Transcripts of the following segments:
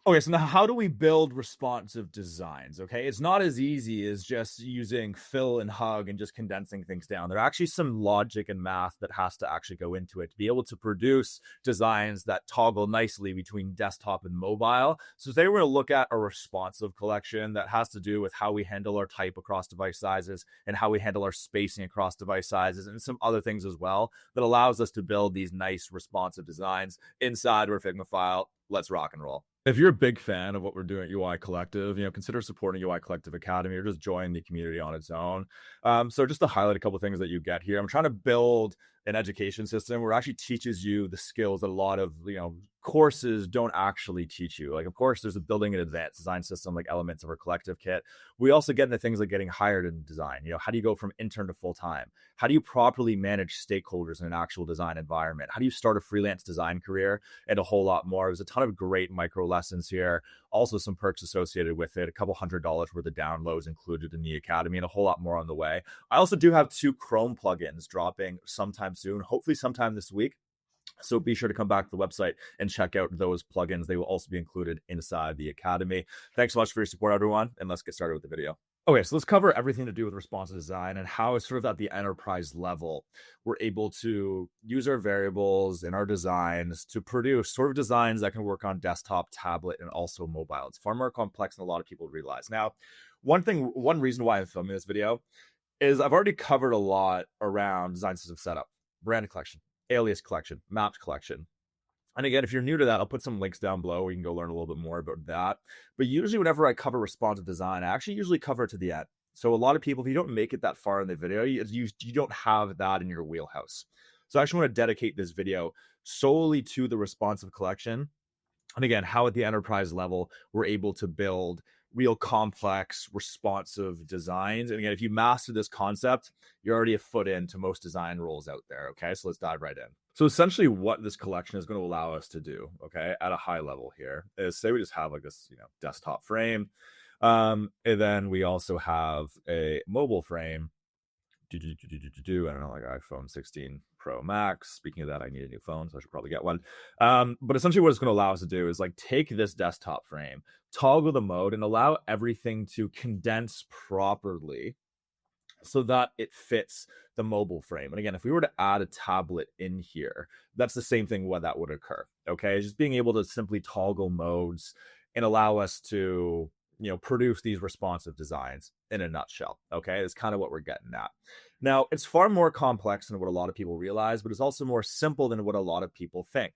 Okay, so now how do we build responsive designs? Okay, it's not as easy as just using fill and hug and just condensing things down. There are actually some logic and math that has to actually go into it to be able to produce designs that toggle nicely between desktop and mobile. So today we're going to look at a responsive collection that has to do with how we handle our type across device sizes and how we handle our spacing across device sizes and some other things as well that allows us to build these nice responsive designs inside our Figma file. Let's rock and roll. If you're a big fan of what we're doing at UI Collective, consider supporting UI Collective Academy or just join the community on its own. So just to highlight a couple of things that you get here, I'm trying to build an education system where it actually teaches you the skills that a lot of courses don't actually teach you. Like, of course, there's a building an advanced design system, like elements of our collective kit. We also get into things like getting hired in design. How do you go from intern to full time? How do you properly manage stakeholders in an actual design environment? How do you start a freelance design career? And a whole lot more. There's a ton of great micro lessons here. Also some perks associated with it, a couple $100 worth of downloads included in the academy, and a whole lot more on the way. I also do have 2 Chrome plugins dropping sometime soon, hopefully sometime this week. So be sure to come back to the website and check out those plugins. They will also be included inside the academy. Thanks so much for your support, everyone, and let's get started with the video. Okay, so let's cover everything to do with responsive design and how it's sort of at the enterprise level, we're able to use our variables in our designs to produce sort of designs that can work on desktop, tablet, and also mobile. It's far more complex than a lot of people realize. Now, one reason why I'm filming this video is I've already covered a lot around design system setup, brand collection, alias collection, mapped collection. And again, if you're new to that, I'll put some links down below where you can go learn a little bit more about that. But usually whenever I cover responsive design, I actually usually cover it to the end. So a lot of people, if you don't make it that far in the video, you don't have that in your wheelhouse. So I actually want to dedicate this video solely to the responsive collection. And again, how at the enterprise level, we're able to build real complex, responsive designs. And again, if you master this concept, you're already a foot into most design roles out there. Okay, so let's dive right in. So essentially what this collection is going to allow us to do, okay, at a high level here is say we just have like this, desktop frame. And then we also have a mobile frame. I don't know, like iPhone 16 Pro Max. Speaking of that, I need a new phone, so I should probably get one. But essentially what it's going to allow us to do is like take this desktop frame, toggle the mode, and allow everything to condense properly so that it fits the mobile frame. And again, if we were to add a tablet in here, that's the same thing what that would occur. Okay, just being able to simply toggle modes and allow us to produce these responsive designs in a nutshell. Okay, that's kind of what we're getting at. Now, it's far more complex than what a lot of people realize, but it's also more simple than what a lot of people think.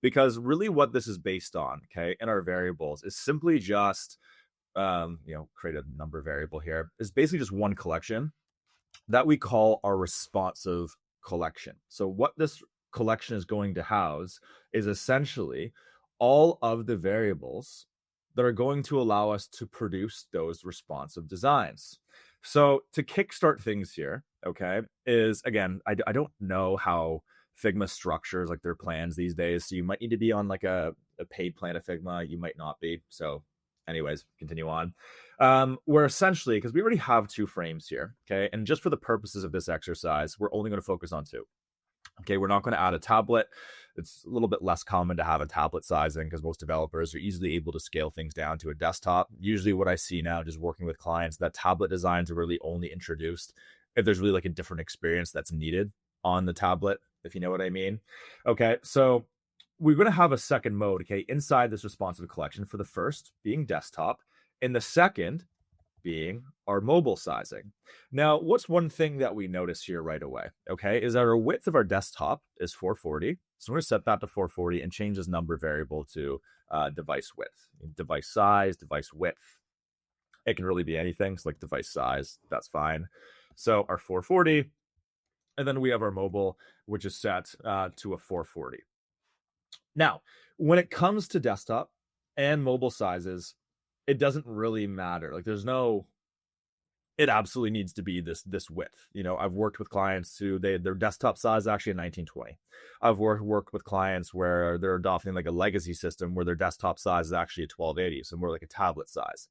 Because really what this is based on, okay, in our variables is simply just, create a number variable here, is basically just one collection that we call our responsive collection. So what this collection is going to house is essentially all of the variables that are going to allow us to produce those responsive designs. So to kickstart things here, okay, is again, I don't know how Figma structures like their plans these days. So you might need to be on like a paid plan of Figma. You might not be. So anyways, continue on. We're essentially, because we already have 2 frames here, okay, and just for the purposes of this exercise, we're only going to focus on 2. Okay, we're not going to add a tablet. It's a little bit less common to have a tablet sizing because most developers are easily able to scale things down to a desktop. Usually what I see now just working with clients, that tablet designs are really only introduced if there's really like a different experience that's needed on the tablet, if you know what I mean. Okay, so we're going to have a second mode, okay, inside this responsive collection, for the first being desktop and the second being our mobile sizing. Now, what's one thing that we notice here right away, okay, is that our width of our desktop is 440. So we're going to set that to 440 and change this number variable to device width, device size, device width. It can really be anything. So like device size, that's fine. So our 440, and then we have our mobile, which is set to a 440. Now, when it comes to desktop and mobile sizes, it doesn't really matter. Like it absolutely needs to be this width. I've worked with clients who their desktop size is actually a 1920. I've worked with clients where they're adopting like a legacy system where their desktop size is actually a 1280, so more like a tablet size.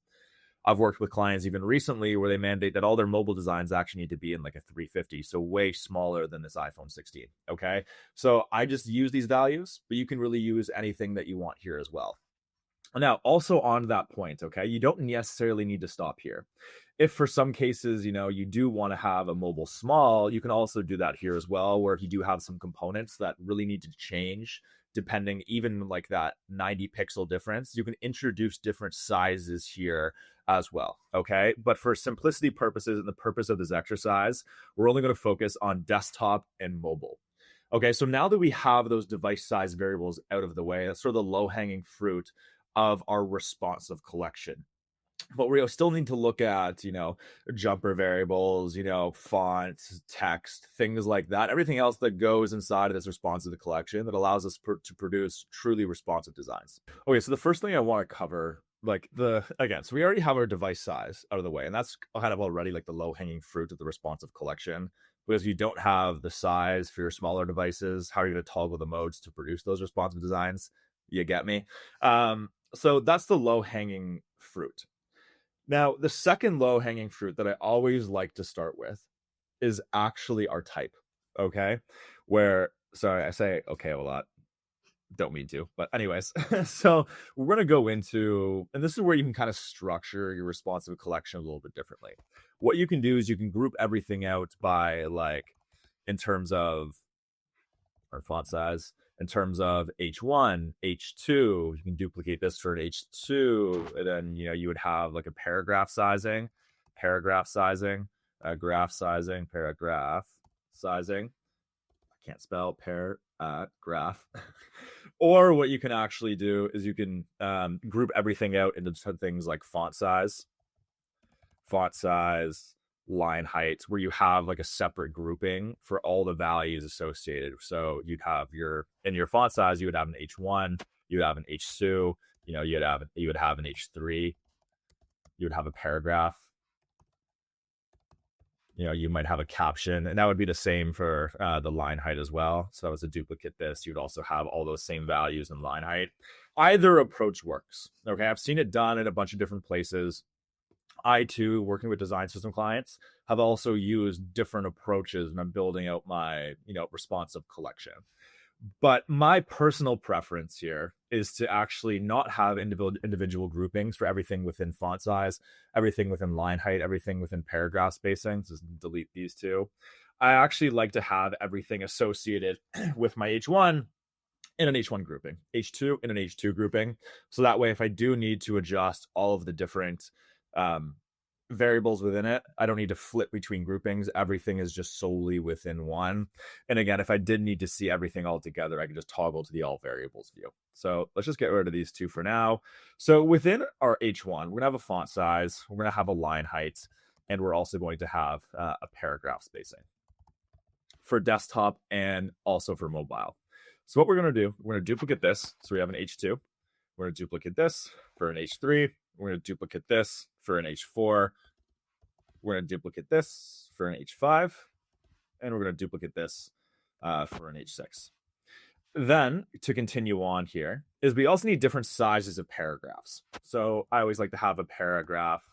I've worked with clients even recently where they mandate that all their mobile designs actually need to be in like a 350, so way smaller than this iPhone 16. Okay, so I just use these values, but you can really use anything that you want here as well. Now, also on that point, okay, you don't necessarily need to stop here. If for some cases, you do want to have a mobile small, you can also do that here as well, where if you do have some components that really need to change, depending even like that 90 pixel difference, you can introduce different sizes here as well, okay? But for simplicity purposes and the purpose of this exercise, we're only going to focus on desktop and mobile. Okay, so now that we have those device size variables out of the way, that's sort of the low-hanging fruit of our responsive collection. But we still need to look at, jumper variables, font, text, things like that. Everything else that goes inside of this responsive collection that allows us to produce truly responsive designs. Okay, so the first thing I want to cover, so we already have our device size out of the way, and that's kind of already like the low-hanging fruit of the responsive collection. Because you don't have the size for your smaller devices, how are you going to toggle the modes to produce those responsive designs? You get me? So that's the low-hanging fruit. Now, the second low-hanging fruit that I always like to start with is actually our type, okay? Sorry, I say okay a lot. Don't mean to, but anyways. So we're going to go into, and this is where you can kind of structure your responsive collection a little bit differently. What you can do is you can group everything out by in terms of our font size, in terms of H1, H2, you can duplicate this for an H2, and then, you would have like a paragraph sizing, graph sizing, paragraph sizing. I can't spell graph. Or what you can actually do is you can group everything out into things like font size, line height, where you have like a separate grouping for all the values associated. So you'd have in your font size, you would have an H1, you would have an H2, you would have an H3, you would have a paragraph. You might have a caption, and that would be the same for the line height as well. So that was a duplicate this. You'd also have all those same values in line height. Either approach works. Okay, I've seen it done in a bunch of different places. I too, working with design system clients, have also used different approaches when I'm building out my, responsive collection. But my personal preference here is to actually not have individual groupings for everything within font size, everything within line height, everything within paragraph spacing. So just delete these two. I actually like to have everything associated with my H1 in an H1 grouping, H2 in an H2 grouping. So that way, if I do need to adjust all of the different variables within it, I don't need to flip between groupings. Everything is just solely within one. And again, if I did need to see everything all together, I can just toggle to the all variables view. So let's just get rid of these two for now. So within our H1, we're gonna have a font size, we're gonna have a line height, and we're also going to have a paragraph spacing for desktop and also for mobile. So what we're gonna do, we're gonna duplicate this. So we have an H2, we're gonna duplicate this for an H3, we're going to duplicate this for an H4. We're going to duplicate this for an H5. And we're going to duplicate this for an H6. Then, to continue on here, is we also need different sizes of paragraphs. So I always like to have a paragraph.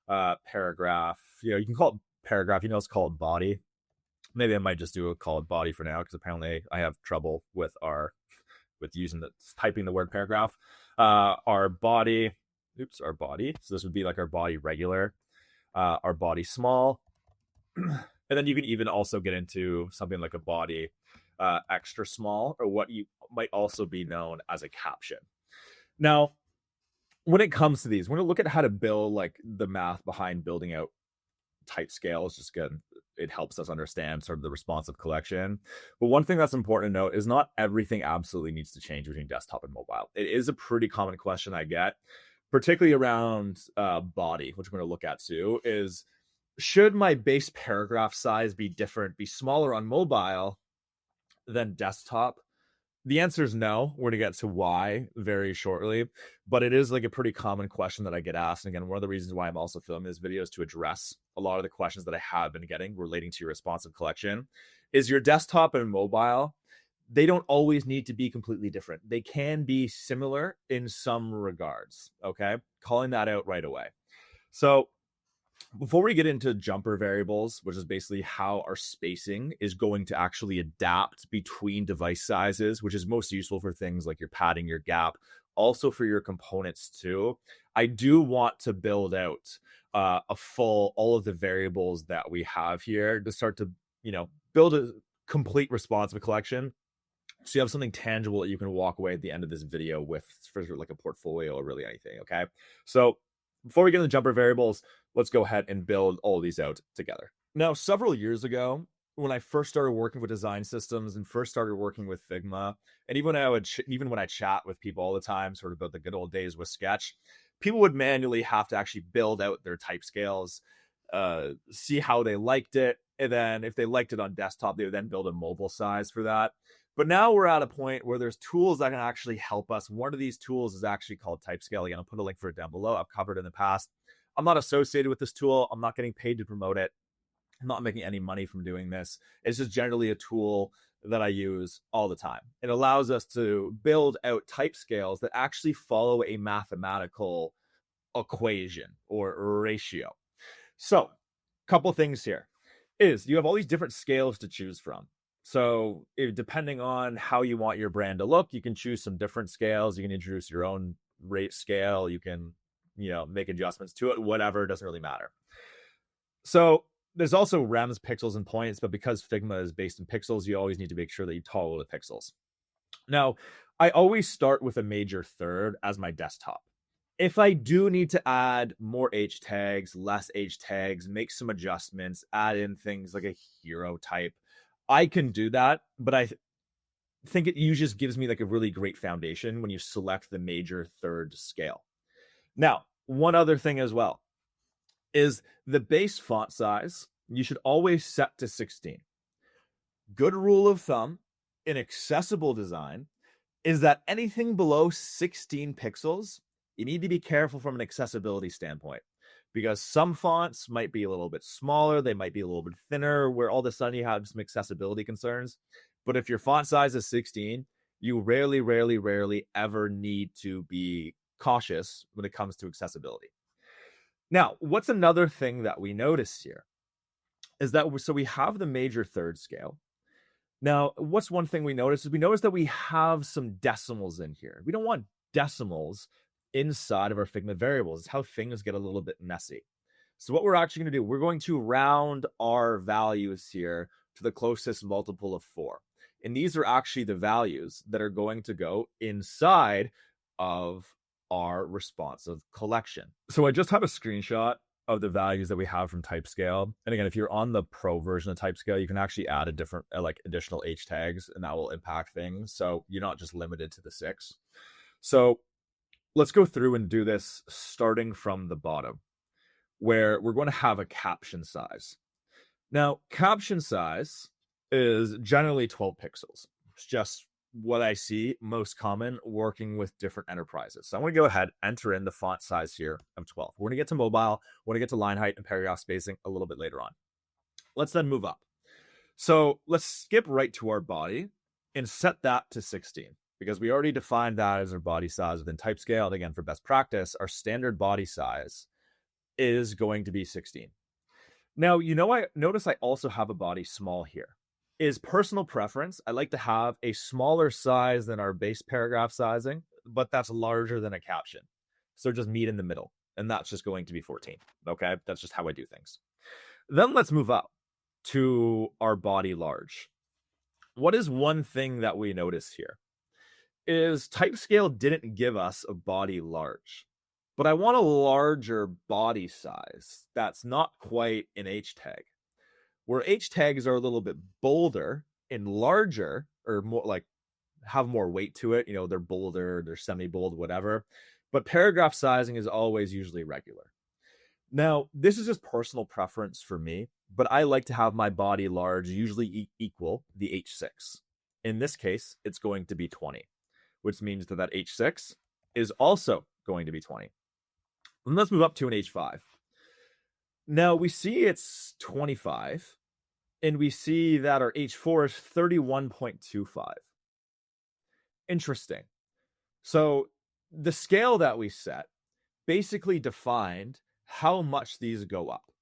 You can call it paragraph. It's called body. Maybe I might just call it body for now, because apparently I have trouble with typing the word paragraph. Our body. So this would be like our body regular, our body small. And then you can even also get into something like a body extra small, or what you might also be known as a caption. Now, when it comes to these, we're going to look at how to build like the math behind building out type scales. Just again, it helps us understand sort of the responsive collection. But one thing that's important to note is not everything absolutely needs to change between desktop and mobile. It is a pretty common question I get, particularly around body, which we're going to look at too, is should my base paragraph size be smaller on mobile than desktop? The answer is no. We're going to get to why very shortly, but it is like a pretty common question that I get asked. And again, one of the reasons why I'm also filming this video is to address a lot of the questions that I have been getting relating to your responsive collection. Is your desktop and mobile, they don't always need to be completely different. They can be similar in some regards, okay? Calling that out right away. So before we get into jumper variables, which is basically how our spacing is going to actually adapt between device sizes, which is most useful for things like your padding, your gap, also for your components too, I do want to build out all of the variables that we have here to start to, build a complete responsive collection. So you have something tangible that you can walk away at the end of this video with for like a portfolio or really anything. Okay. So before we get into jumper variables, let's go ahead and build all of these out together. Now, several years ago, when I first started working with design systems and first started working with Figma, and even when I chat with people all the time, sort of about the good old days with Sketch, people would manually have to actually build out their type scales, see how they liked it, and then if they liked it on desktop, they would then build a mobile size for that. But now we're at a point where there's tools that can actually help us. One of these tools is actually called Typescale. Again, I'll put a link for it down below. I've covered it in the past. I'm not associated with this tool. I'm not getting paid to promote it. I'm not making any money from doing this. It's just generally a tool that I use all the time. It allows us to build out type scales that actually follow a mathematical equation or ratio. So, a couple things here is you have all these different scales to choose from. So depending on how you want your brand to look, you can choose some different scales. You can introduce your own rate scale. You can, make adjustments to it, whatever, it doesn't really matter. So there's also rems, pixels, and points, but because Figma is based in pixels, you always need to make sure that you toggle the pixels. Now, I always start with a major third as my desktop. If I do need to add more H tags, less H tags, make some adjustments, add in things like a hero type, I can do that, but I think it usually just gives me like a really great foundation when you select the major third scale. Now, one other thing as well is the base font size, you should always set to 16. Good rule of thumb in accessible design is that anything below 16 pixels, you need to be careful from an accessibility standpoint, because some fonts might be a little bit smaller, they might be a little bit thinner, where all of a sudden you have some accessibility concerns. But if your font size is 16, you rarely ever need to be cautious when it comes to accessibility. Now, what's another thing that we notice here is that so we have the major third scale. Now, what's one thing we notice is we notice that we have some decimals in here. We don't want decimals inside of our Figma variables. It's how things get a little bit messy. So what we're actually going to do, we're going to round our values here to the closest multiple of 4. And these are actually the values that are going to go inside of our responsive collection. So I just have a screenshot of the values that we have from Typescale. And again, if you're on the pro version of Typescale, you can actually add a different additional H tags, and that will impact things. So you're not just limited to the 6. So let's go through and do this starting from the bottom, where we're going to have a caption size. Now, caption size is generally 12 pixels. It's just what I see most common working with different enterprises. So I'm going to go ahead, enter in the font size here of 12. We're going to get to mobile. We're going to get to line height and paragraph spacing a little bit later on. Let's then move up. So let's skip right to our body and set that to 16, because we already defined that as our body size within Typescale. And again, for best practice, our standard body size is going to be 16. Now, I notice I also have a body small here. Is personal preference. I like to have a smaller size than our base paragraph sizing, but that's larger than a caption. So just meet in the middle, and that's just going to be 14. Okay, that's just how I do things. Then let's move up to our body large. What is one thing that we notice here is Typescale didn't give us a body large, but I want a larger body size that's not quite an H tag. Where H tags are a little bit bolder and larger, or more have more weight to it. They're bolder, they're semi-bold, whatever. But paragraph sizing is always usually regular. Now, this is just personal preference for me, but I like to have my body large usually equal the H6. In this case, it's going to be 20, which means that H6 is also going to be 20. And let's move up to an H5. Now we see it's 25, and we see that our H4 is 31.25. Interesting. So the scale that we set basically defined how much these go up.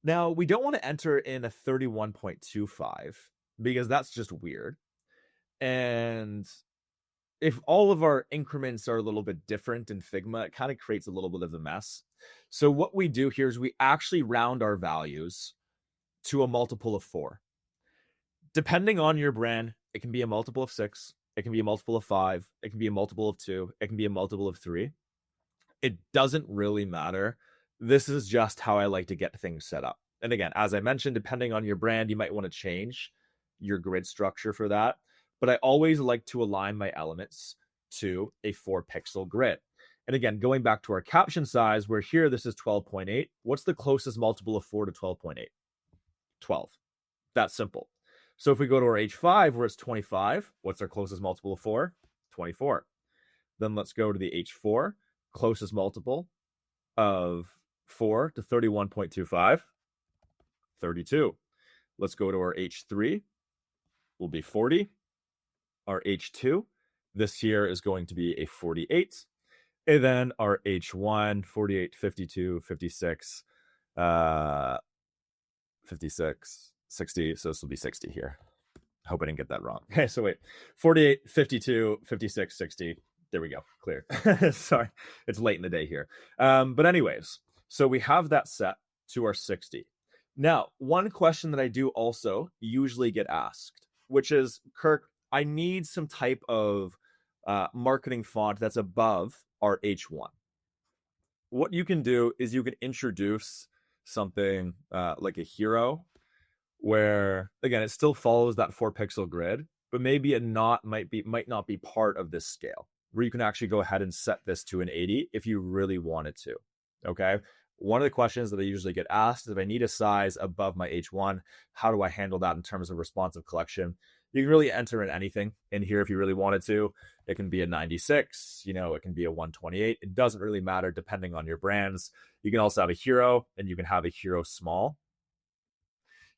Now, we don't want to enter in a 31.25 because that's just weird. And if all of our increments are a little bit different in Figma, it kind of creates a little bit of a mess. So what we do here is we actually round our values to a multiple of 4. Depending on your brand, it can be a multiple of 6, it can be a multiple of 5, it can be a multiple of 2, it can be a multiple of 3. It doesn't really matter. This is just how I like to get things set up. And again, as I mentioned, depending on your brand, you might want to change your grid structure for that. But I always like to align my elements to a 4-pixel grid. And again, going back to our caption size, where here this is 12.8. What's the closest multiple of 4 to 12.8? 12. That's simple. So if we go to our H5 where it's 25, what's our closest multiple of 4? 24. Then let's go to the H4, closest multiple of 4 to 31.25, 32. Let's go to our H3, will be 40. Our H2, this here is going to be a 48. And then our H1, 48, 52, 56, 56, 60. So this will be 60 here. I hope I didn't get that wrong. Okay, so wait. 48, 52, 56, 60. There we go. Clear. Sorry. It's late in the day here. But anyways, so we have that set to our 60. Now, one question that I do also usually get asked, which is, Kirk, I need some type of marketing font that's above our H1. What you can do is you can introduce something like a hero, where again it still follows that 4-pixel grid, but maybe it might not be part of this scale, where you can actually go ahead and set this to an 80 if you really wanted to. Okay. One of the questions that I usually get asked is, if I need a size above my H1, how do I handle that in terms of responsive collection? You can really enter in anything in here if you really wanted to. It can be a 96, it can be a 128. It doesn't really matter depending on your brands. You can also have a hero, and you can have a hero small,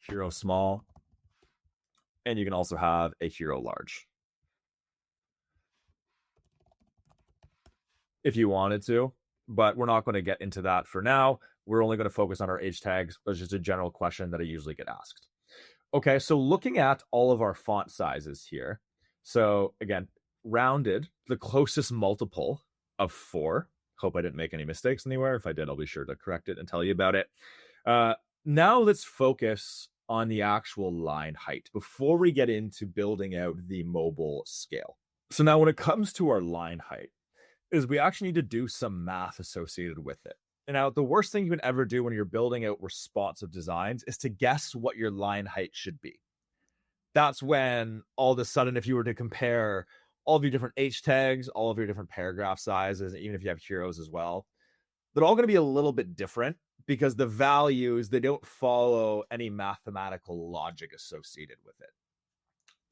and you can also have a hero large if you wanted to, but we're not going to get into that for now. We're only going to focus on our H tags. It's just a general question that I usually get asked. Okay, so looking at all of our font sizes here. So again, rounded, the closest multiple of 4. Hope I didn't make any mistakes anywhere. If I did, I'll be sure to correct it and tell you about it. Now let's focus on the actual line height before we get into building out the mobile scale. So now when it comes to our line height, is we actually need to do some math associated with it. And now the worst thing you can ever do when you're building out responsive designs is to guess what your line height should be. That's when all of a sudden, if you were to compare all of your different H tags, all of your different paragraph sizes, even if you have heroes as well, they're all going to be a little bit different, because the values, they don't follow any mathematical logic associated with it.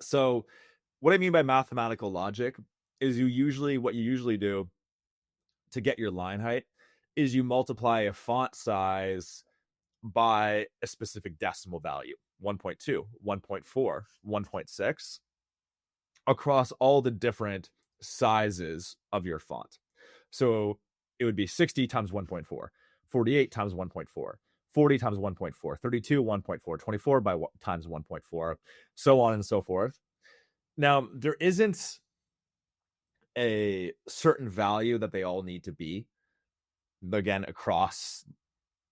So what I mean by mathematical logic is what you usually do to get your line height is you multiply a font size by a specific decimal value, 1.2, 1.4, 1.6, across all the different sizes of your font. So it would be 60 times 1.4, 48 times 1.4, 40 times 1.4, 32, 1.4, 24 times 1.4, so on and so forth. Now, there isn't a certain value that they all need to be. Again, across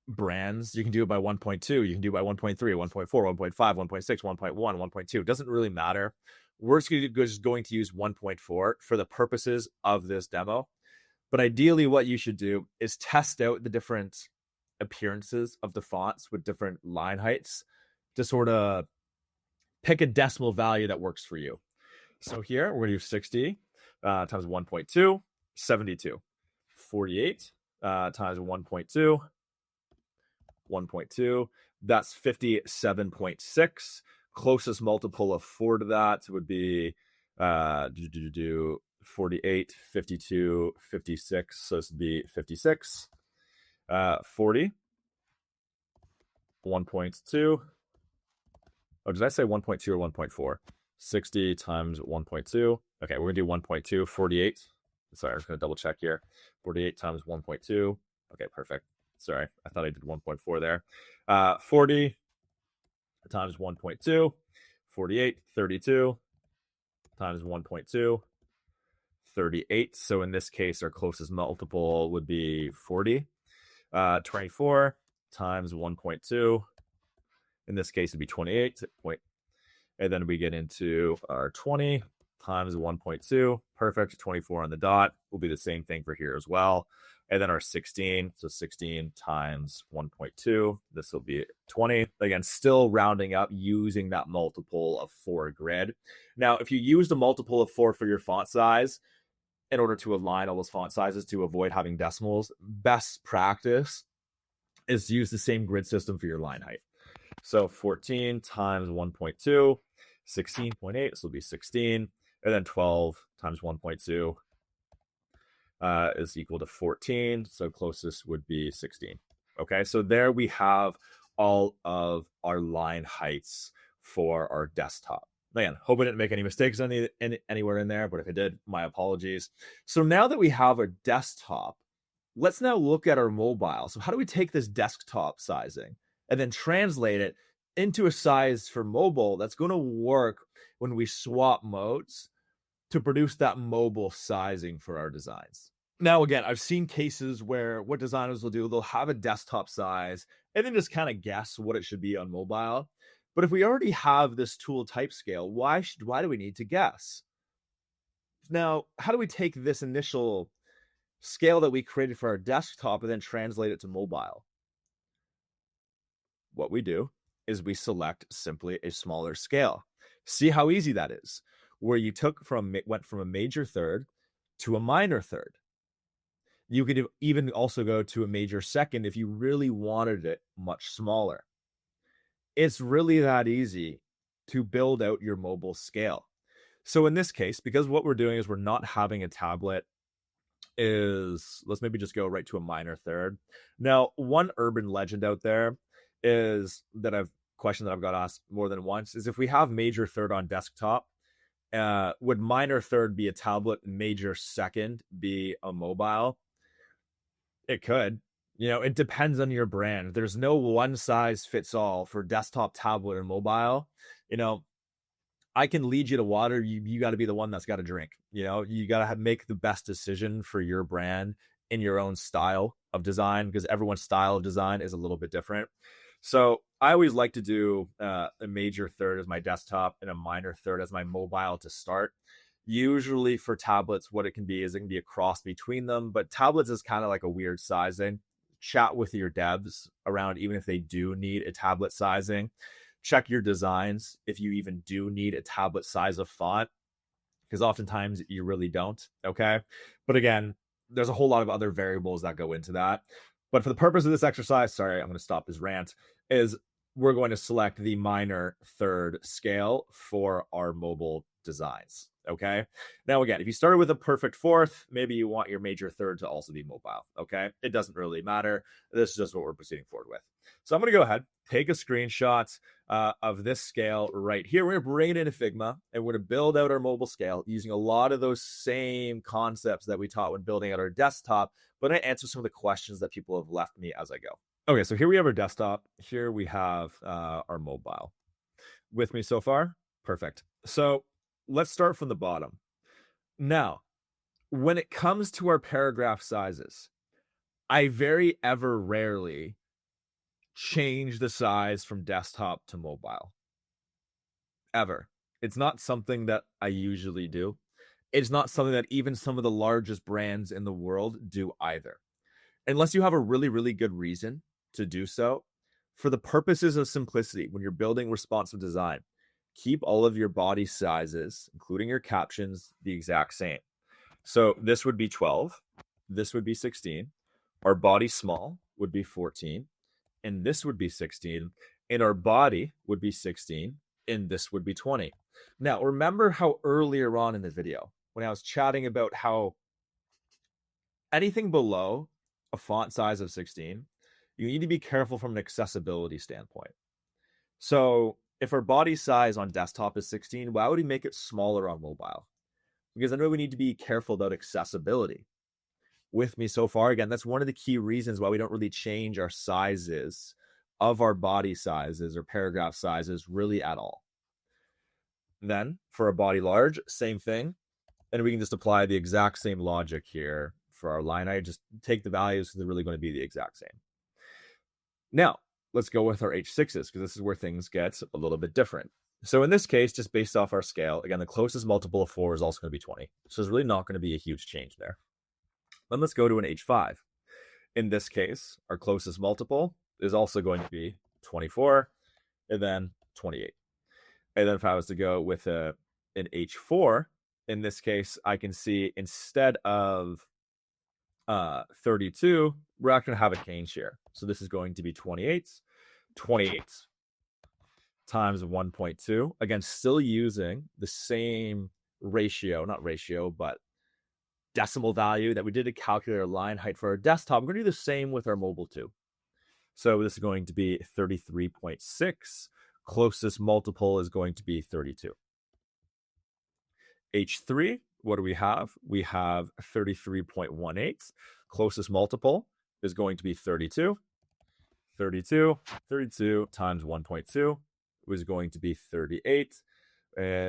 brands, you can do it by 1.2, you can do it by 1.3, 1.4, 1.5, 1.6, 1.1, 1.2. It doesn't really matter. We're just going to use 1.4 for the purposes of this demo. But ideally, what you should do is test out the different appearances of the fonts with different line heights to sort of pick a decimal value that works for you. So here, we're going to use 60 times 1.2, 72. 48 times 1.2, 1.2. That's 57.6. Closest multiple of 4 to that would be 48, 52, 56. So this would be 56. 40. 1.2. Oh, did I say 1.2 or 1.4? 60 times 1.2. Okay, we're going to do 1.2, 48. Sorry, I'm just going to double check here. 48 times 1.2. Okay, perfect. Sorry, I thought I did 1.4 there. 40 times 1.2. 48, 32 times 1.2. 38. So in this case, our closest multiple would be 40. 24 times 1.2. In this case, it'd be 28. And then we get into our 20 times 1.2. Perfect. 24 on the dot. Will be the same thing for here as well. And then our 16. So 16 times 1.2. This will be 20. Again, still rounding up using that multiple of 4 grid. Now, if you use the multiple of 4 for your font size, in order to align all those font sizes to avoid having decimals, best practice is to use the same grid system for your line height. So 14 times 1.2, 16.8, this will be 16. And then 12 times 1.2 is equal to 14. So closest would be 16. Okay, so there we have all of our line heights for our desktop. Again, hope I didn't make any mistakes anywhere in there, but if I did, my apologies. So now that we have a desktop, let's now look at our mobile. So how do we take this desktop sizing and then translate it into a size for mobile that's going to work when we swap modes to produce that mobile sizing for our designs? Now, again, I've seen cases where what designers will do, they'll have a desktop size and then just kind of guess what it should be on mobile. But if we already have this tool type scale, why do we need to guess? Now, how do we take this initial scale that we created for our desktop and then translate it to mobile? What we do is we select simply a smaller scale. See how easy that is, where you went from a major third to a minor third. You could even also go to a major second if you really wanted it much smaller. It's really that easy to build out your mobile scale. So in this case, because what we're doing is we're not having a tablet, let's maybe just go right to a minor third. Now, one urban legend out there is question that I've got asked more than once is if we have major third on desktop, would minor third be a tablet and major second be a mobile? It could. It depends on your brand. There's no one size fits all for desktop, tablet, and mobile. I can lead you to water. You got to be the one that's got to drink. You got to make the best decision for your brand in your own style of design, because everyone's style of design is a little bit different. So I always like to do a major third as my desktop and a minor third as my mobile to start. Usually for tablets, what it can be is it can be a cross between them, but tablets is kind of like a weird sizing. Chat with your devs around, even if they do need a tablet sizing. Check your designs if you even do need a tablet size of font, because oftentimes you really don't. Okay. But again, there's a whole lot of other variables that go into that. But for the purpose of this exercise, sorry, I'm going to stop this rant, is we're going to select the minor third scale for our mobile designs. Okay. Now, again, if you started with a perfect fourth, maybe you want your major third to also be mobile. Okay. It doesn't really matter. This is just what we're proceeding forward with. So I'm going to go ahead, take a screenshot of this scale right here. We're going to bring it into Figma and we're going to build out our mobile scale using a lot of those same concepts that we taught when building out our desktop, but I answer some of the questions that people have left me as I go. Okay. So here we have our desktop. Here we have our mobile. With me so far? Perfect. So let's start from the bottom. Now, when it comes to our paragraph sizes, I very ever rarely change the size from desktop to mobile. Ever. It's not something that I usually do. It's not something that even some of the largest brands in the world do either. Unless you have a really, really good reason to do so. For the purposes of simplicity, when you're building responsive design, keep all of your body sizes, including your captions, the exact same. So this would be 12. This would be 16. Our body small would be 14. And this would be 16. And our body would be 16. And this would be 20. Now, remember how earlier on in the video, when I was chatting about how anything below a font size of 16, you need to be careful from an accessibility standpoint. So if our body size on desktop is 16, why would we make it smaller on mobile? Because I know we need to be careful about accessibility. With me so far, again, that's one of the key reasons why we don't really change our sizes of our body sizes or paragraph sizes really at all. Then for a body large, same thing. And we can just apply the exact same logic here for our line height. Just take the values because they're really going to be the exact same. Now, let's go with our H6s because this is where things get a little bit different. So in this case, just based off our scale, again, the closest multiple of 4 is also going to be 20. So there's really not going to be a huge change there. Then let's go to an H5. In this case, our closest multiple is also going to be 24 and then 28. And then if I was to go with an H4, in this case, I can see instead of 32, we're actually going to have a change here. So this is going to be 28 times 1.2. Again, still using the same ratio, not ratio, but decimal value that we did to calculate our line height for our desktop. We're going to do the same with our mobile too. So this is going to be 33.6. Closest multiple is going to be 32. H3, what do we have? We have 33.18. Closest multiple is going to be 32. 32 times 1.2 is going to be 38.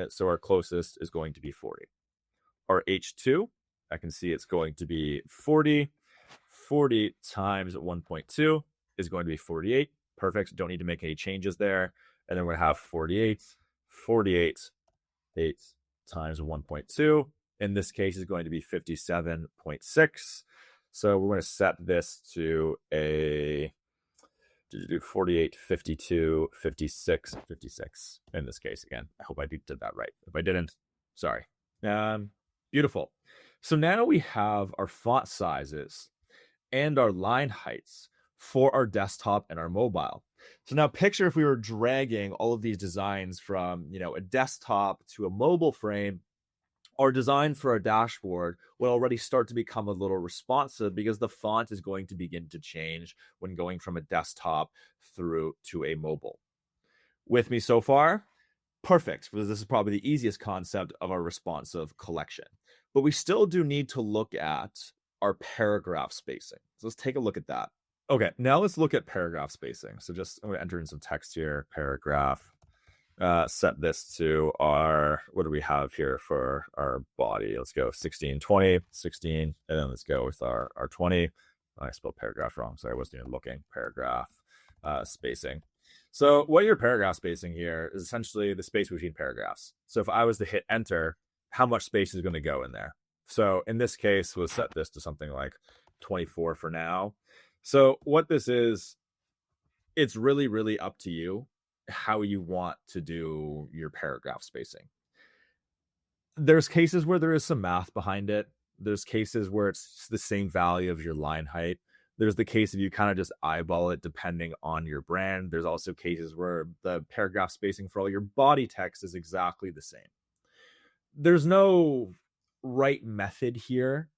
So our closest is going to be 40. Our H2, I can see it's going to be 40. 40 times 1.2 is going to be 48. Perfect. Don't need to make any changes there. And then we're going to have 48. 8 times 1.2. In this case is going to be 57.6. So we're going to set this to a 48, 52, 56, 56 in this case again. I hope I did that right. If I didn't, sorry. Beautiful. So now we have our font sizes and our line heights for our desktop and our mobile. So now picture if we were dragging all of these designs from, a desktop to a mobile frame. Our design for our dashboard will already start to become a little responsive because the font is going to begin to change when going from a desktop through to a mobile. With me so far? Perfect, because this is probably the easiest concept of our responsive collection. But we still do need to look at our paragraph spacing. So let's take a look at that. Okay, now let's look at paragraph spacing. So I'm going to enter in some text here, paragraph. Set this to our, what do we have here for our body? Let's go 16, 20, 16, and then let's go with our 20. I spelled paragraph wrong, so I wasn't even looking. Paragraph spacing. So what your paragraph spacing here is essentially the space between paragraphs. So if I was to hit enter, how much space is going to go in there? So in this case, we'll set this to something like 24 for now. So what this is, it's really, really up to you how you want to do your paragraph spacing. There's cases where there is some math behind it. There's cases where it's the same value of your line height. There's the case of you kind of just eyeball it depending on your brand. There's also cases where the paragraph spacing for all your body text is exactly the same. There's no right method here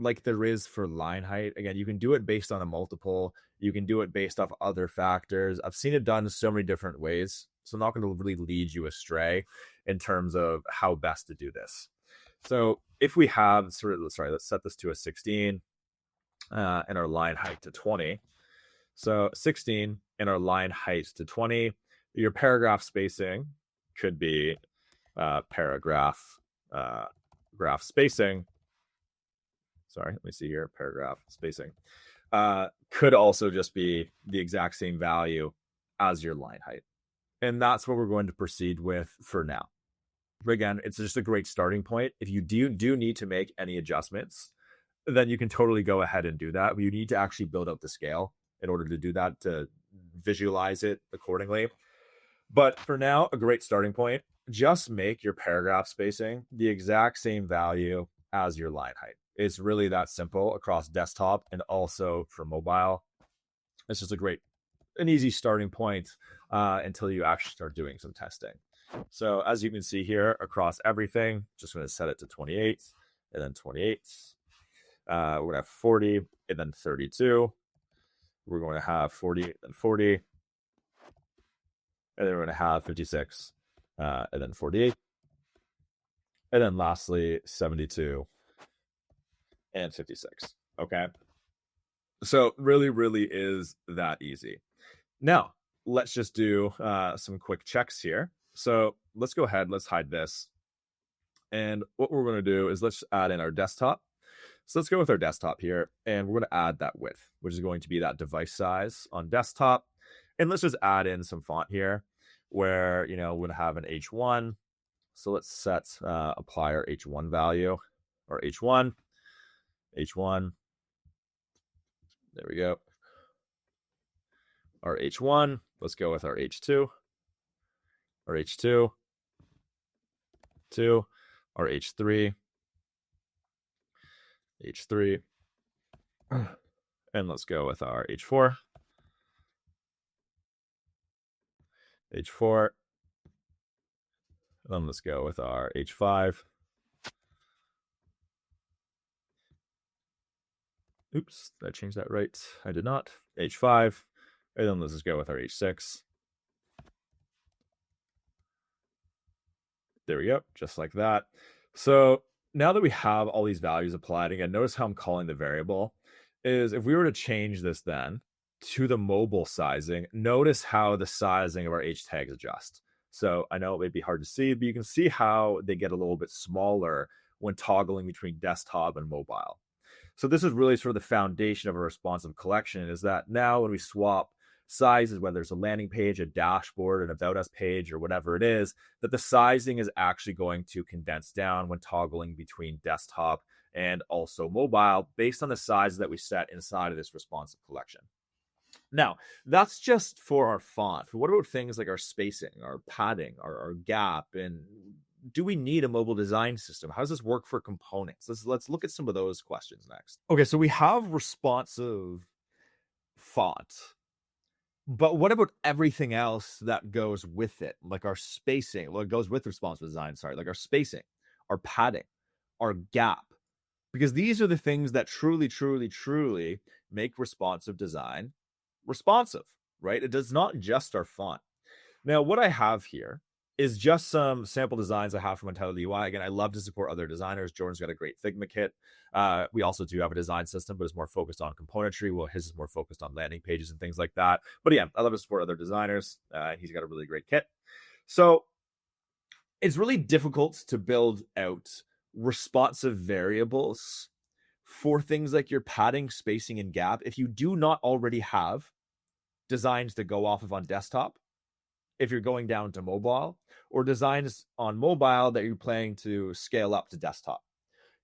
like there is for line height. Again, you can do it based on a multiple. You can do it based off other factors. I've seen it done so many different ways. So I'm not going to really lead you astray in terms of how best to do this. So if we have, let's set this to a 16 and our line height to 20. So 16 and our line height to 20. Your paragraph spacing could be paragraph spacing. Sorry, let me see here. Paragraph spacing could also just be the exact same value as your line height. And that's what we're going to proceed with for now. But again, it's just a great starting point. If you do need to make any adjustments, then you can totally go ahead and do that. But you need to actually build up the scale in order to do that, to visualize it accordingly. But for now, a great starting point, just make your paragraph spacing the exact same value as your line height. It's really that simple across desktop and also for mobile. It's just an easy starting point until you actually start doing some testing. So as you can see here across everything, just going to set it to 28 and then 28. We're going to have 40 and then 32. We're going to have 40 and then 40. And then we're going to have 56 and then 48. And then lastly, 72 and 56. Okay. So really, really is that easy. Now, let's just do some quick checks here. So let's go ahead. Let's hide this. And what we're going to do is let's add in our desktop. So let's go with our desktop here, and we're going to add that width, which is going to be that device size on desktop. And let's just add in some font here where, we're going to have an H1. So let's set, apply our H1 value, or H1. There we go. Our H1, let's go with our H2, our H2, our H3, and let's go with our H4, and then let's go with our H5. Oops, did I change that right? I did not. H5, and then let's just go with our H6. There we go, just like that. So now that we have all these values applied, again, notice how I'm calling the variable, is if we were to change this then to the mobile sizing, notice how the sizing of our H tags adjust. So I know it may be hard to see, but you can see how they get a little bit smaller when toggling between desktop and mobile. So this is really sort of the foundation of a responsive collection, is that now when we swap sizes, whether it's a landing page, a dashboard, an About Us page, or whatever it is, that the sizing is actually going to condense down when toggling between desktop and also mobile based on the size that we set inside of this responsive collection. Now, that's just for our font. What about things like our spacing, our padding, our gap, and do we need a mobile design system? How does this work for components? Let's look at some of those questions next. Okay, so we have responsive font, but what about everything else that goes with it? Like our spacing, what goes with responsive design, like our spacing, our padding, our gap, because these are the things that truly make responsive design responsive, right? It does not just our font. Now, what I have here is just some sample designs I have from Untitled UI. Again, I love to support other designers. Jordan's got a great Figma kit. We also do have a design system, but it's more focused on componentry. Well, his is more focused on landing pages and things like that. But yeah, I love to support other designers. He's got a really great kit. So it's really difficult to build out responsive variables for things like your padding, spacing, and gap if you do not already have designs to go off of on desktop, if you're going down to mobile, or designs on mobile that you're planning to scale up to desktop.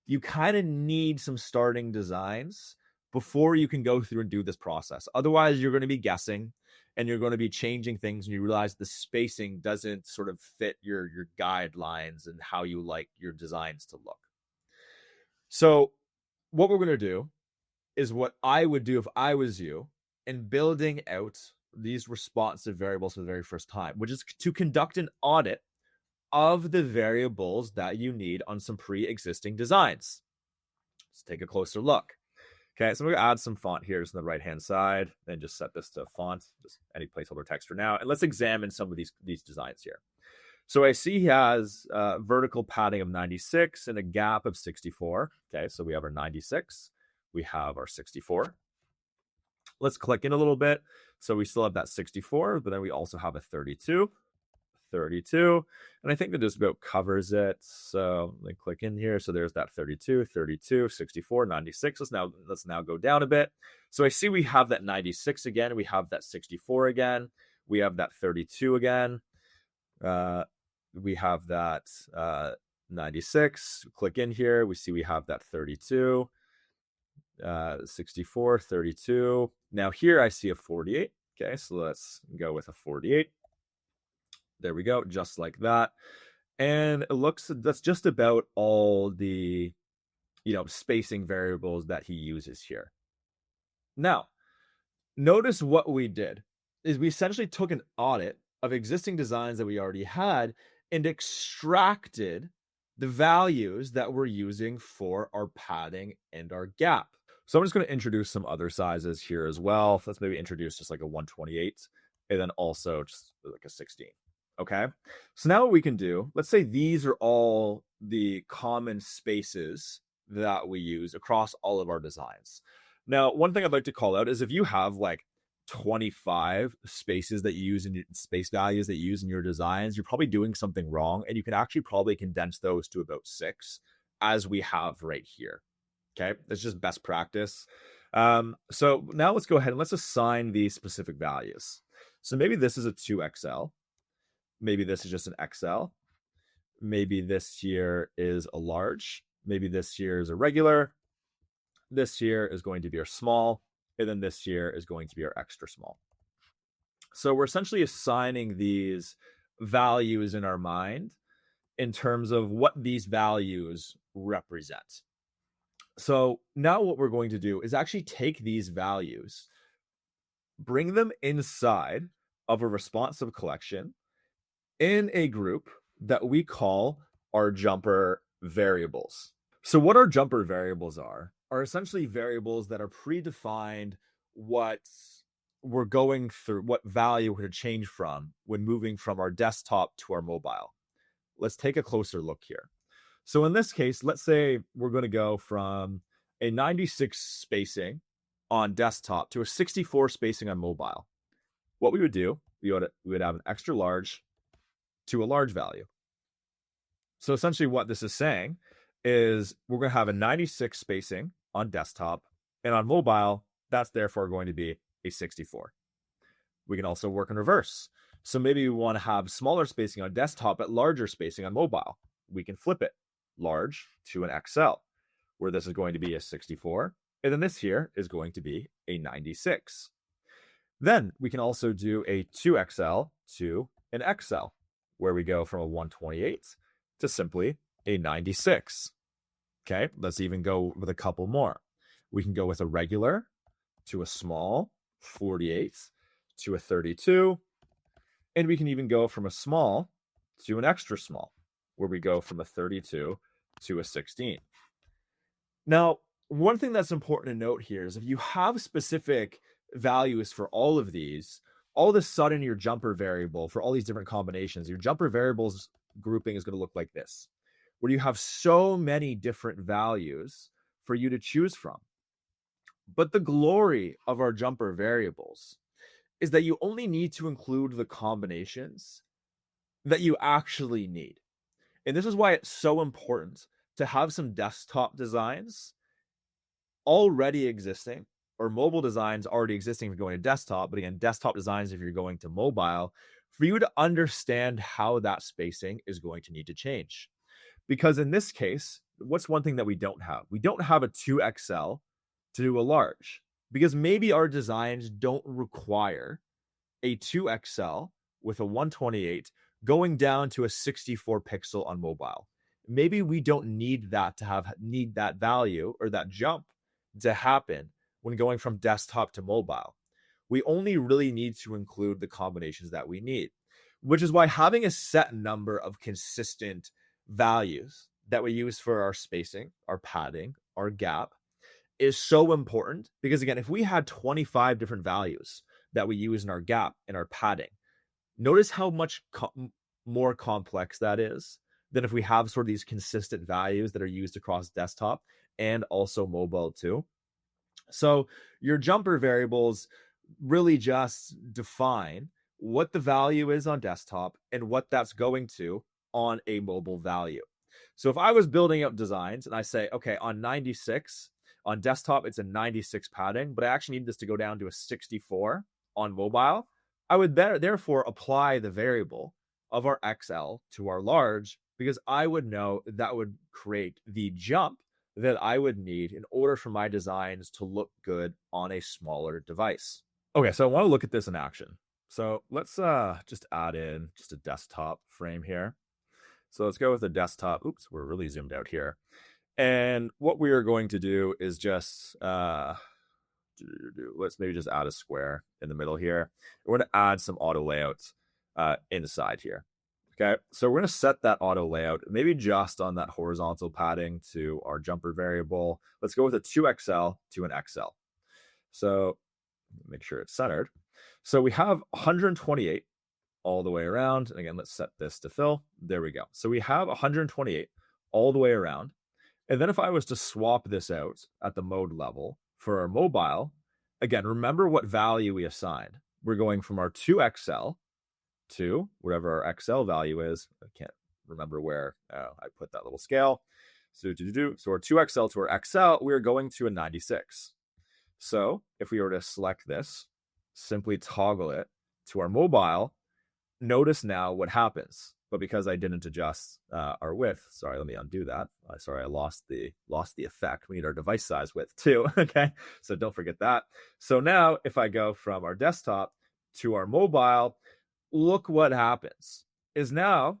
You kind of need some starting designs before you can go through and do this process. Otherwise, you're going to be guessing and you're going to be changing things, and you realize the spacing doesn't sort of fit your guidelines and how you like your designs to look. So what we're going to do is what I would do if I was you in building out these responsive variables for the very first time, which is to conduct an audit of the variables that you need on some pre-existing designs. Let's take a closer look. Okay, so I'm going to add some font here just on the right-hand side, and just set this to font, just any placeholder text for now. And let's examine some of these designs here. So I see he has vertical padding of 96 and a gap of 64. Okay, so we have our 96. We have our 64. Let's click in a little bit. So we still have that 64, but then we also have a 32. And I think that just about covers it. So let me click in here. So there's that 32, 64, 96. Let's now go down a bit. So I see we have that 96 again. We have that 64 again. We have that 32 again. We have that 96. Click in here. We see we have that 32. 64, 32. Now here I see a 48. Okay, so let's go with a 48. There we go, just like that. And it looks, that's just about all the, spacing variables that he uses here. Now, notice what we did is we essentially took an audit of existing designs that we already had and extracted the values that we're using for our padding and our gap. So I'm just going to introduce some other sizes here as well. Let's maybe introduce just like a 128 and then also just like a 16. Okay. So now what we can do, let's say these are all the common spaces that we use across all of our designs. Now, one thing I'd like to call out is if you have like 25 spaces that you use in space values that you use in your designs, you're probably doing something wrong. And you can actually probably condense those to about 6, as we have right here. Okay, that's just best practice. So now let's go ahead and let's assign these specific values. So maybe this is a 2XL. Maybe this is just an XL. Maybe this here is a large. Maybe this here is a regular. This here is going to be our small. And then this here is going to be our extra small. So we're essentially assigning these values in our mind in terms of what these values represent. So now what we're going to do is actually take these values, bring them inside of a responsive collection in a group that we call our jumper variables. So what our jumper variables are essentially variables that are predefined what we're going through, what value we're going to change from when moving from our desktop to our mobile. Let's take a closer look here. So in this case, let's say we're going to go from a 96 spacing on desktop to a 64 spacing on mobile. What we would do, we would have an extra large to a large value. So essentially what this is saying is we're going to have a 96 spacing on desktop, and on mobile, that's therefore going to be a 64. We can also work in reverse. So maybe we want to have smaller spacing on desktop but larger spacing on mobile. We can flip it, large to an XL, where this is going to be a 64, and then this here is going to be a 96. Then we can also do a 2XL to an XL, where we go from a 128 to simply a 96. Okay, let's even go with a couple more. We can go with a regular to a small, 48 to a 32, and we can even go from a small to an extra small, where we go from a 32 to a 16. Now, one thing that's important to note here is if you have specific values for all of these, all of a sudden your jumper variable for all these different combinations, your jumper variables grouping is going to look like this, where you have so many different values for you to choose from. But the glory of our jumper variables is that you only need to include the combinations that you actually need. And this is why it's so important to have some desktop designs already existing, or mobile designs already existing if you're going to desktop, but again, desktop designs if you're going to mobile, for you to understand how that spacing is going to need to change. Because in this case, what's one thing that we don't have? We don't have a 2XL to do a large, because maybe our designs don't require a 2XL with a 128 going down to a 64 pixel on mobile. Maybe we don't need that to need that value or that jump to happen when going from desktop to mobile. We only really need to include the combinations that we need, which is why having a set number of consistent values that we use for our spacing, our padding, our gap is so important. Because again, if we had 25 different values that we use in our gap and our padding, notice how much more complex that is than if we have sort of these consistent values that are used across desktop and also mobile too. So your jumper variables really just define what the value is on desktop and what that's going to on a mobile value. So if I was building up designs and I say, okay, on 96 on desktop, it's a 96 padding, but I actually need this to go down to a 64 on mobile, I would therefore apply the variable of our XL to our large, because I would know that would create the jump that I would need in order for my designs to look good on a smaller device. Okay, so I want to look at this in action. So let's just add in just a desktop frame here. So let's go with the desktop. Oops, we're really zoomed out here. And what we are going to do is just, let's maybe just add a square in the middle here. We're going to add some auto layouts inside here. Okay, so we're going to set that auto layout, maybe just on that horizontal padding to our jumper variable. Let's go with a 2XL to an XL. So make sure it's centered. So we have 128 all the way around. And again, let's set this to fill. There we go. So we have 128 all the way around. And then if I was to swap this out at the mode level for our mobile, Again, remember what value we assigned. We're going from our 2XL to whatever our XL value is. I can't remember where I put that little scale. So our 2XL to our XL, we're going to a 96. So if we were to select this, simply toggle it to our mobile, notice now what happens. But because I didn't adjust our width, sorry, let me undo that. Sorry, I lost the effect. We need our device size width too, okay? So don't forget that. So now if I go from our desktop to our mobile, look what happens. It's now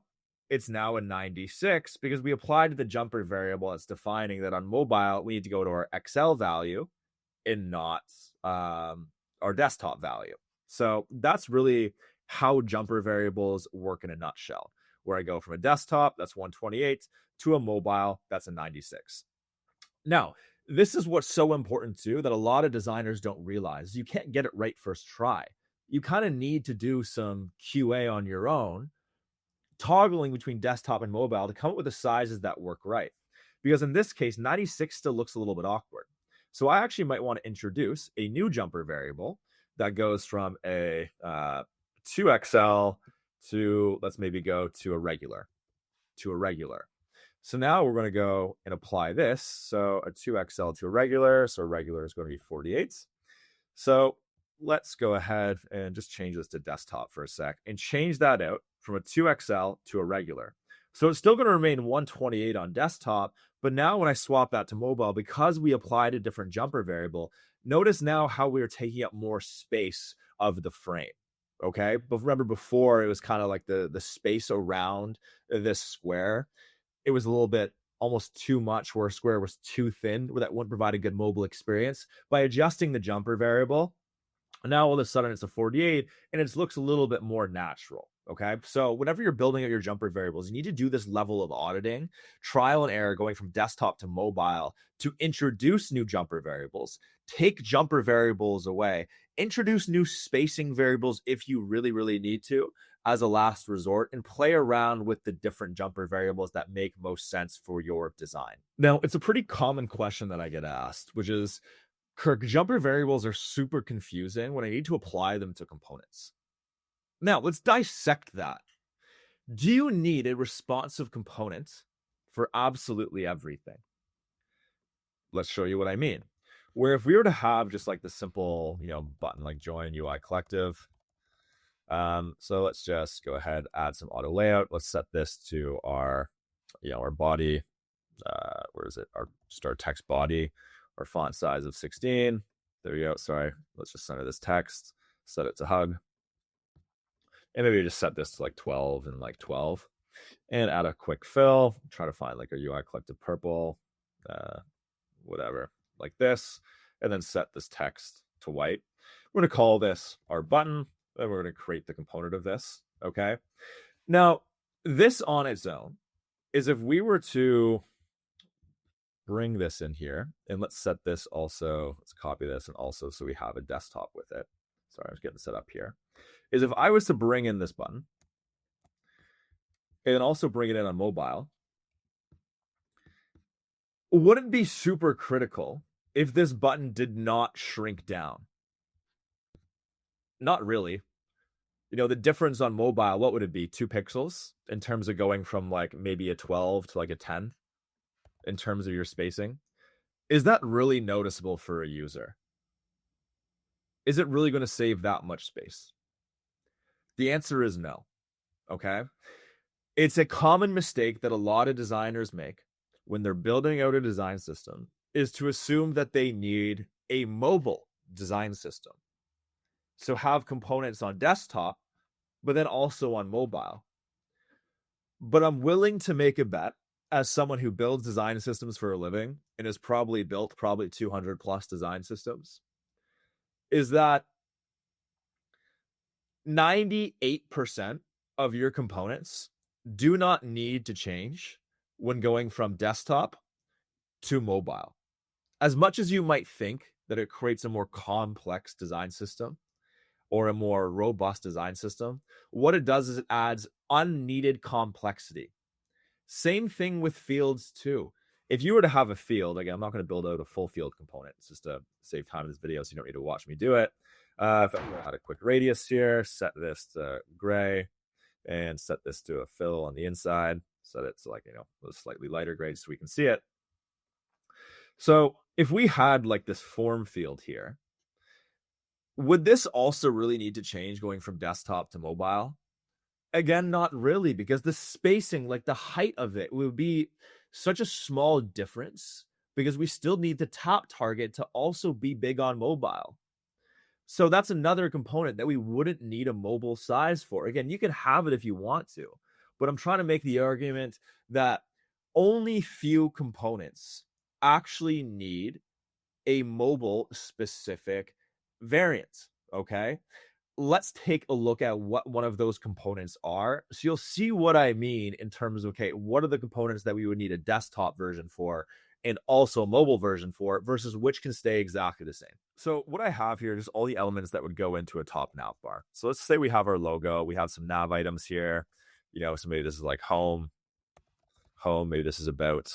a 96 because we applied the jumper variable that's defining that on mobile, we need to go to our XL value and not our desktop value. So that's really how jumper variables work in a nutshell, where I go from a desktop, that's 128, to a mobile, that's a 96. Now, this is what's so important too, that a lot of designers don't realize. You can't get it right first try. You kind of need to do some QA on your own, toggling between desktop and mobile to come up with the sizes that work right. Because in this case, 96 still looks a little bit awkward. So I actually might want to introduce a new jumper variable that goes from a 2XL to, let's maybe go to a regular. So now we're going to go and apply this. So a 2XL to a regular. So a regular is going to be 48. So let's go ahead and just change this to desktop for a sec and change that out from a 2XL to a regular. So it's still going to remain 128 on desktop, but now when I swap that to mobile, because we applied a different jumper variable, notice now how we're taking up more space of the frame. Okay, but remember before it was kind of like the space around this square. It was a little bit almost too much, where a square was too thin, where that wouldn't provide a good mobile experience. By adjusting the jumper variable, now all of a sudden it's a 48 and it looks a little bit more natural. Okay, so whenever you're building out your jumper variables, you need to do this level of auditing, trial and error, going from desktop to mobile to introduce new jumper variables, take jumper variables away, introduce new spacing variables if you really, really need to as a last resort, and play around with the different jumper variables that make most sense for your design. Now, it's a pretty common question that I get asked, which is, Kirk, jumper variables are super confusing when I need to apply them to components. Now, let's dissect that. Do you need a responsive component for absolutely everything? Let's show you what I mean. Where if we were to have just like the simple, button like join UI collective. So let's just go ahead, add some auto layout. Let's set this to our body. Where is it? Our text body, our font size of 16. There we go. Sorry. Let's just center this text, set it to hug. And maybe just set this to like 12 and like 12 and add a quick fill. Try to find like a UI collective purple, whatever, like this, and then set this text to white. We're going to call this our button, and we're going to create the component of this. Okay. Now, this on its own is if we were to bring this in here, and let's set this also, let's copy this, and also so we have a desktop with it. Sorry, I was getting set up here. Is if I was to bring in this button and then also bring it in on mobile, would it be super critical if this button did not shrink down? Not really. The difference on mobile, what would it be? 2 pixels in terms of going from like maybe a 12 to like a 10 in terms of your spacing. Is that really noticeable for a user? Is it really going to save that much space? The answer is no. Okay. It's a common mistake that a lot of designers make when they're building out a design system, is to assume that they need a mobile design system. So have components on desktop, but then also on mobile. But I'm willing to make a bet, as someone who builds design systems for a living and has probably built 200 plus design systems, is that 98% of your components do not need to change when going from desktop to mobile. As much as you might think that it creates a more complex design system or a more robust design system, what it does is it adds unneeded complexity. Same thing with fields too. if you were to have a field, again, I'm not going to build out a full field component. It's just to save time in this video, so you don't need to watch me do it. If I had a quick radius here, set this to gray and set this to a fill on the inside. Set it to like, a slightly lighter gray so we can see it. So if we had like this form field here, would this also really need to change going from desktop to mobile? Again, not really, because the spacing, like the height of it, would be such a small difference because we still need the top target to also be big on mobile. So that's another component that we wouldn't need a mobile size for. Again, you can have it if you want to, but I'm trying to make the argument that only few components actually need a mobile specific variant. Okay, let's take a look at what one of those components are. So you'll see what I mean in terms of, okay, what are the components that we would need a desktop version for and also a mobile version for versus which can stay exactly the same. So what I have here is all the elements that would go into a top nav bar. So let's say we have our logo, we have some nav items here, so maybe this is like home, maybe this is about,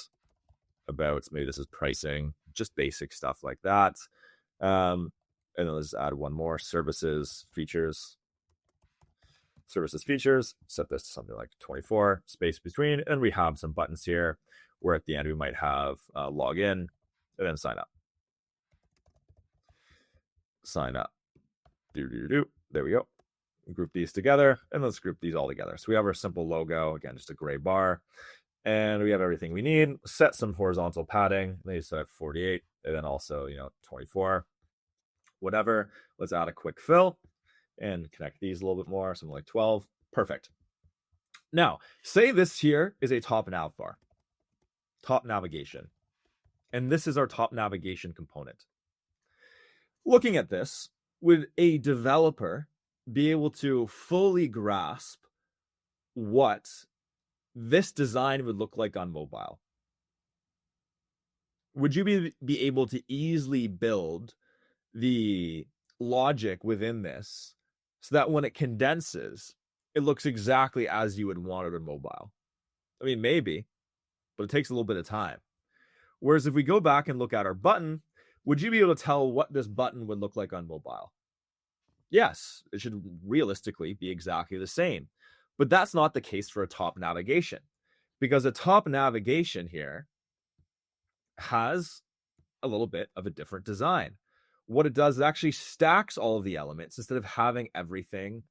maybe this is pricing, just basic stuff like that. And then let's add one more, services, features, set this to something like 24, space between, and we have some buttons here where at the end we might have log in and then sign up. There we go. Group these together and let's group these all together. So we have our simple logo, again, just a gray bar, and we have everything we need. Set some horizontal padding, maybe set at 48, and then also, 24, whatever. Let's add a quick fill and connect these a little bit more, something like 12. Perfect. Now, say this here is a top nav bar, top navigation, and this is our top navigation component. Looking at this, would a developer be able to fully grasp what this design would look like on mobile? Would you be able to easily build the logic within this so that when it condenses, it looks exactly as you would want it on mobile? I mean, maybe, but it takes a little bit of time. Whereas if we go back and look at our button, would you be able to tell what this button would look like on mobile? Yes, it should realistically be exactly the same. But that's not the case for a top navigation, because a top navigation here has a little bit of a different design. What it does is actually stacks all of the elements instead of having everything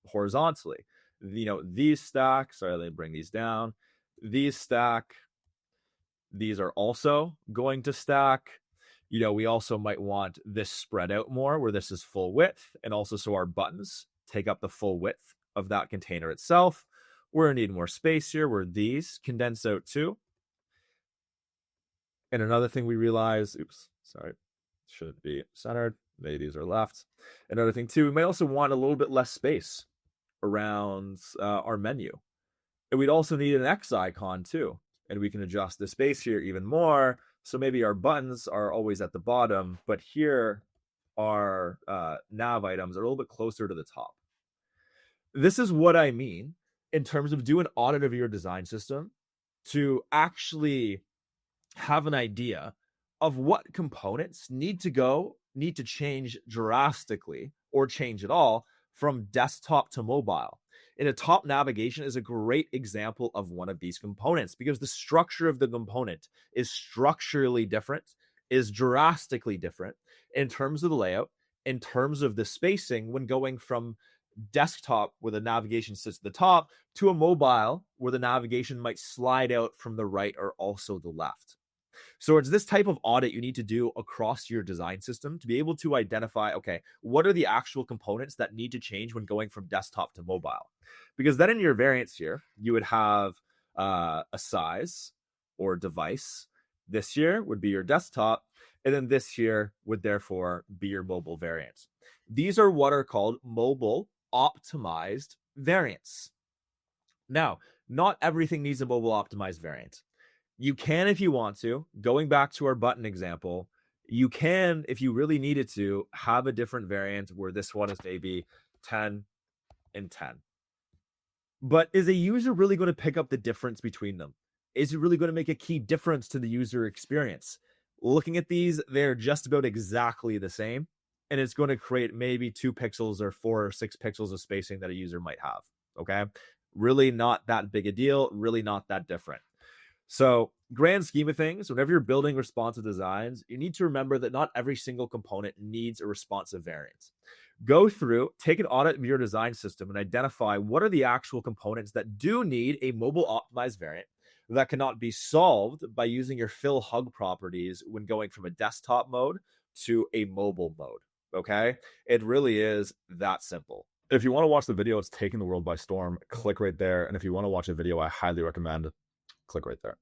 horizontally. These stack, sorry, let me bring these down. These stack, these are also going to stack. We also might want this spread out more where this is full width, and also so our buttons take up the full width of that container itself. We're gonna need more space here where these condense out too. And another thing we realize, shouldn't be centered. Maybe these are left. Another thing too, we might also want a little bit less space around our menu. And we'd also need an X icon too. And we can adjust the space here even more. So maybe our buttons are always at the bottom, but here our nav items are a little bit closer to the top. This is what I mean in terms of do an audit of your design system to actually have an idea of what components need to change drastically or change at all from desktop to mobile. And a top navigation is a great example of one of these components because the structure of the component is structurally different, is drastically different in terms of the layout, in terms of the spacing when going from desktop where the navigation sits at the top to a mobile where the navigation might slide out from the right or also the left. So it's this type of audit you need to do across your design system to be able to identify, okay, what are the actual components that need to change when going from desktop to mobile? Because then in your variants here, you would have a size or device. This here would be your desktop, and then this here would therefore be your mobile variant. These are what are called mobile optimized variants. Now, not everything needs a mobile optimized variant. You can if you want to. Going back to our button example, you can, if you really needed to, have a different variant where this one is maybe 10 and 10. But is a user really going to pick up the difference between them? is it really going to make a key difference to the user experience? Looking at these, they're just about exactly the same, and it's going to create maybe 2 pixels or 4 or 6 pixels of spacing that a user might have. Okay. Really not that big a deal, really not that different. So, grand scheme of things, whenever you're building responsive designs, you need to remember that not every single component needs a responsive variant. Go through, take an audit of your design system, and identify what are the actual components that do need a mobile optimized variant that cannot be solved by using your fill hug properties when going from a desktop mode to a mobile mode. Okay. It really is that simple. If you want to watch the video, it's taking the world by storm. Click right there. And if you want to watch a video, I highly recommend click right there.